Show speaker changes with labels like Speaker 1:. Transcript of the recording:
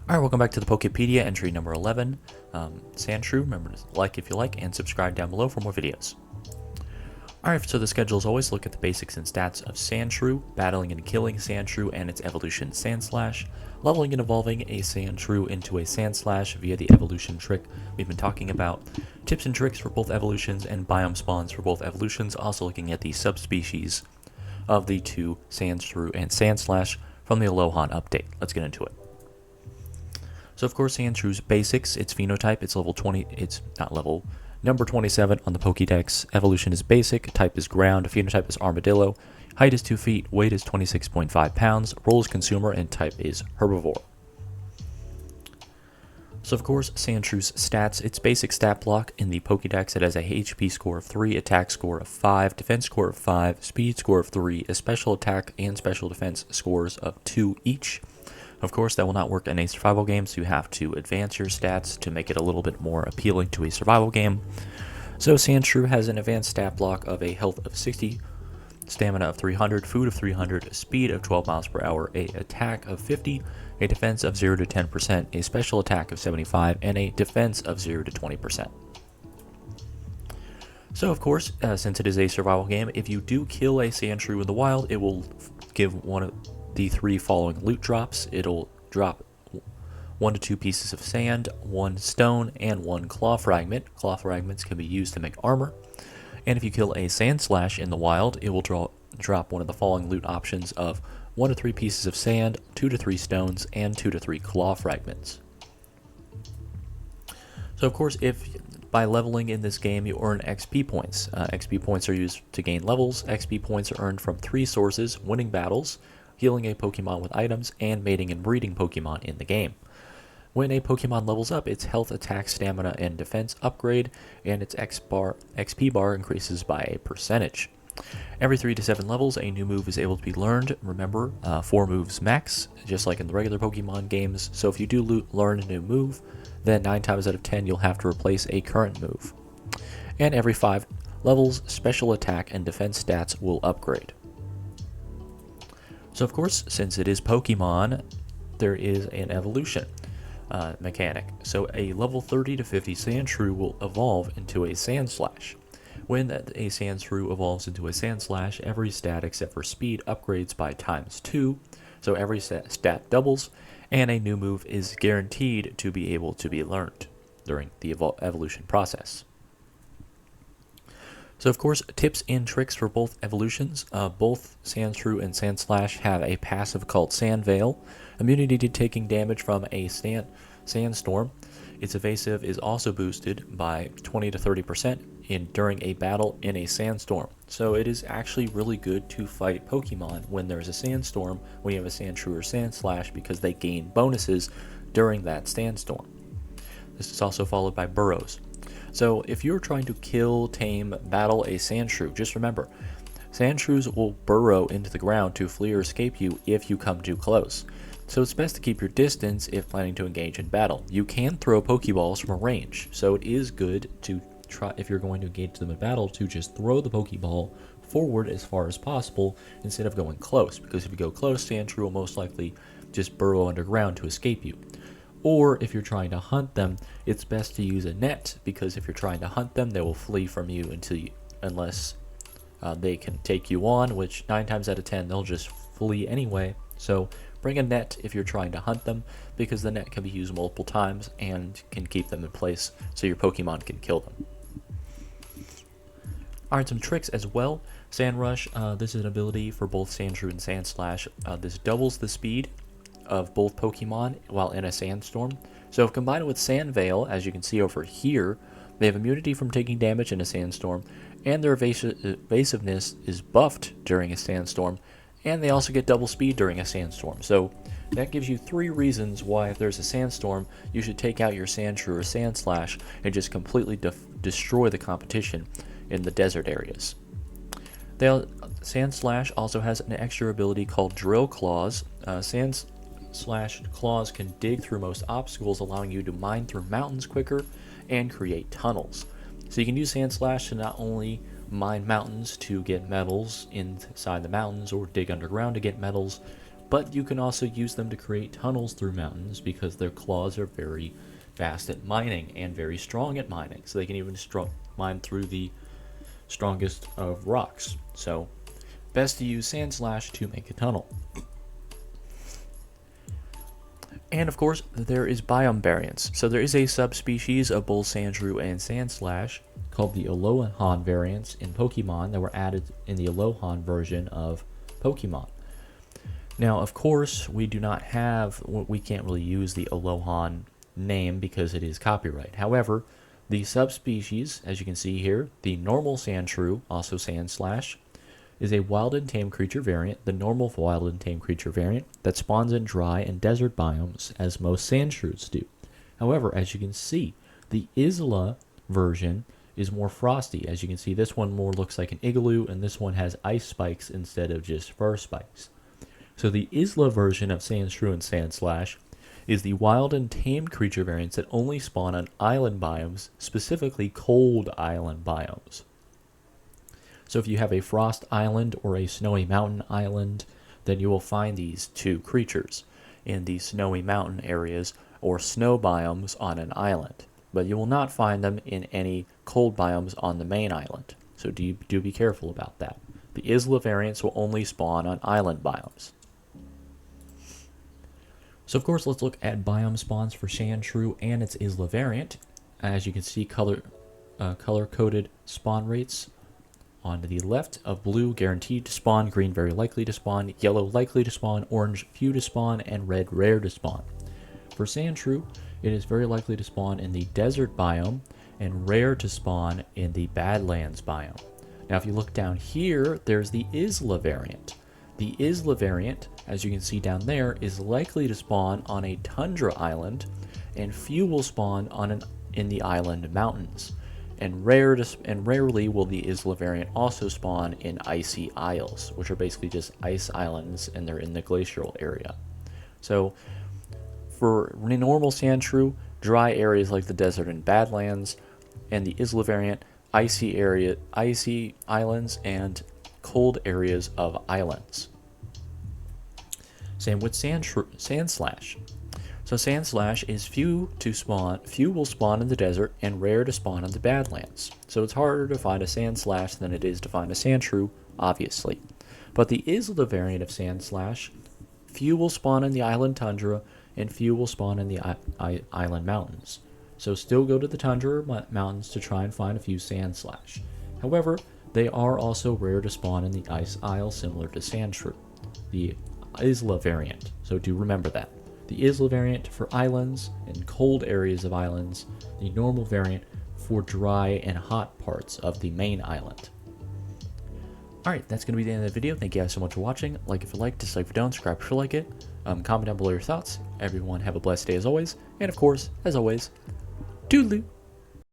Speaker 1: Alright, welcome back to the Pokepedia, entry number 11, Sandshrew. Remember to like if you like, and subscribe down below for more videos. Alright, so the schedule is always look at the basics and stats of Sandshrew, battling and killing Sandshrew and its evolution Sandslash, leveling and evolving a Sandshrew into a Sandslash via the evolution trick we've been talking about, tips and tricks for both evolutions, and biome spawns for both evolutions, also looking at the subspecies of the two Sandshrew and Sandslash from the Alohan update. Let's get into it. So of course, Sandshrew's basics, its phenotype, it's level 20, it's not level, number 27 on the Pokédex. Evolution is basic, type is ground, phenotype is armadillo, height is 2 feet, weight is 26.5 pounds, role is consumer, and type is herbivore. So of course, Sandshrew's stats, its basic stat block in the Pokédex, it has a HP score of 3, attack score of 5, defense score of 5, speed score of 3, a special attack and special defense scores of 2 each. Of course, that will not work in a survival game, so you have to advance your stats to make it a little bit more appealing to a survival game. So Sandshrew has an advanced stat block of a health of 60, stamina of 300, food of 300, speed of 12 miles per hour, a attack of 50, a defense of 0 to 10%, a special attack of 75, and a defense of 0 to 20%. So of course, since it is a survival game, if you do kill a Sandshrew in the wild, it will give one of the 3 following loot drops. It'll drop 1 to 2 pieces of sand, 1 stone, and 1 claw fragment. Claw fragments can be used to make armor. And if you kill a Sandslash in the wild, it will drop one of the following loot options of 1 to 3 pieces of sand, 2 to 3 stones, and 2 to 3 claw fragments. So of course, if by leveling in this game you earn XP points. XP points are used to gain levels. XP points are earned from 3 sources: winning battles, healing a Pokemon with items, and mating and breeding Pokemon in the game. When a Pokemon levels up, its health, attack, stamina, and defense upgrade, and its XP bar increases by a percentage. Every 3 to 7 levels, a new move is able to be learned. Remember, 4 moves max, just like in the regular Pokemon games. So if you do learn a new move, then 9 times out of 10 you'll have to replace a current move. And every 5 levels, special attack and defense stats will upgrade. So of course, since it is Pokemon, there is an evolution mechanic. So a level 30 to 50 Sandshrew will evolve into a Sandslash. When a Sandshrew evolves into a Sandslash, every stat except for speed upgrades by ×2, so every stat doubles, and a new move is guaranteed to be able to be learned during the evolution process. So of course, tips and tricks for both evolutions. Both Sandshrew and Sandslash have a passive called Sand Veil, immunity to taking damage from a sandstorm. Its evasive is also boosted by 20 to 30% during a battle in a sandstorm. So it is actually really good to fight Pokemon when there's a sandstorm, when you have a Sandshrew or Sandslash, because they gain bonuses during that sandstorm. This is also followed by burrows. So if you're trying to kill, tame, battle a Sandshrew, just remember, Sandshrews will burrow into the ground to flee or escape you if you come too close. So it's best to keep your distance if planning to engage in battle. You can throw Pokeballs from a range, so it is good to try, if you're going to engage them in battle, to just throw the Pokeball forward as far as possible instead of going close, because if you go close, Sandshrew will most likely just burrow underground to escape you. Or if you're trying to hunt them, it's best to use a net, because if you're trying to hunt them, they will flee from you unless they can take you on, which 9 times out of 10 they'll just flee anyway. So bring a net if you're trying to hunt them, because the net can be used multiple times and can keep them in place so your Pokemon can kill them. Alright, some tricks as well. Sand Rush, this is an ability for both Sandshrew and Sandslash. This doubles the speed of both Pokemon while in a sandstorm. So if combined with Sand Veil, as you can see over here, they have immunity from taking damage in a sandstorm, and their evasiveness is buffed during a sandstorm, and they also get double speed during a sandstorm. So that gives you 3 reasons why, if there's a sandstorm, you should take out your Sandshrew or Sandslash and just completely destroy the competition in the desert areas. Sandslash also has an extra ability called Drill Claws. Sandslash claws can dig through most obstacles, allowing you to mine through mountains quicker and create tunnels. So you can use Sandslash to not only mine mountains to get metals inside the mountains, or dig underground to get metals, but you can also use them to create tunnels through mountains because their claws are very fast at mining and very strong at mining. So they can even mine through the strongest of rocks. So best to use Sandslash to make a tunnel. And of course, there is biome variants. So there is a subspecies of both Sandshrew and Sandslash called the Alohan variants in Pokemon that were added in the Alohan version of Pokemon. Now, of course, we can't really use the Alohan name because it is copyright. However, the subspecies, as you can see here, the normal Sandshrew, also Sandslash, is a wild and tame creature variant, the normal wild and tame creature variant, that spawns in dry and desert biomes, as most Sandshrews do. However, as you can see, the Isla version is more frosty. As you can see, this one more looks like an igloo, and this one has ice spikes instead of just fur spikes. So the Isla version of Sandshrew and Sandslash is the wild and tamed creature variants that only spawn on island biomes, specifically cold island biomes. So if you have a frost island or a snowy mountain island, then you will find these two creatures in the snowy mountain areas or snow biomes on an island. But you will not find them in any cold biomes on the main island. So do be careful about that. The Isla variants will only spawn on island biomes. So of course, let's look at biome spawns for Sandshrew and its Isla variant. As you can see, color-coded spawn rates. On the left of blue, guaranteed to spawn, green, very likely to spawn, yellow, likely to spawn, orange, few to spawn, and red, rare to spawn. For Sandshrew, it is very likely to spawn in the desert biome and rare to spawn in the Badlands biome. Now, if you look down here, there's the Isla variant. The Isla variant, as you can see down there, is likely to spawn on a tundra island, and few will spawn in the island mountains. And rarely will the Isla variant also spawn in icy isles, which are basically just ice islands, and they're in the glacial area. So for normal Sandshrew, dry areas like the desert and Badlands, and the Isla variant, icy islands, and cold areas of islands. Same with Sandslash. So Sandslash is few will spawn in the desert and rare to spawn in the Badlands. So it's harder to find a Sandslash than it is to find a Sandshrew, obviously. But the Isla variant of Sandslash, few will spawn in the island tundra and few will spawn in the island mountains. So still go to the tundra mountains to try and find a few Sandslash. However, they are also rare to spawn in the ice isle, similar to Sandshrew, the Isla variant. So do remember that. The Isla variant for islands and cold areas of islands, the normal variant for dry and hot parts of the main island. Alright, that's going to be the end of the video. Thank you guys so much for watching. Like if you like, dislike if you don't, subscribe if you like it. Comment down below your thoughts. Everyone have a blessed day as always. And of course, as always, toodaloo!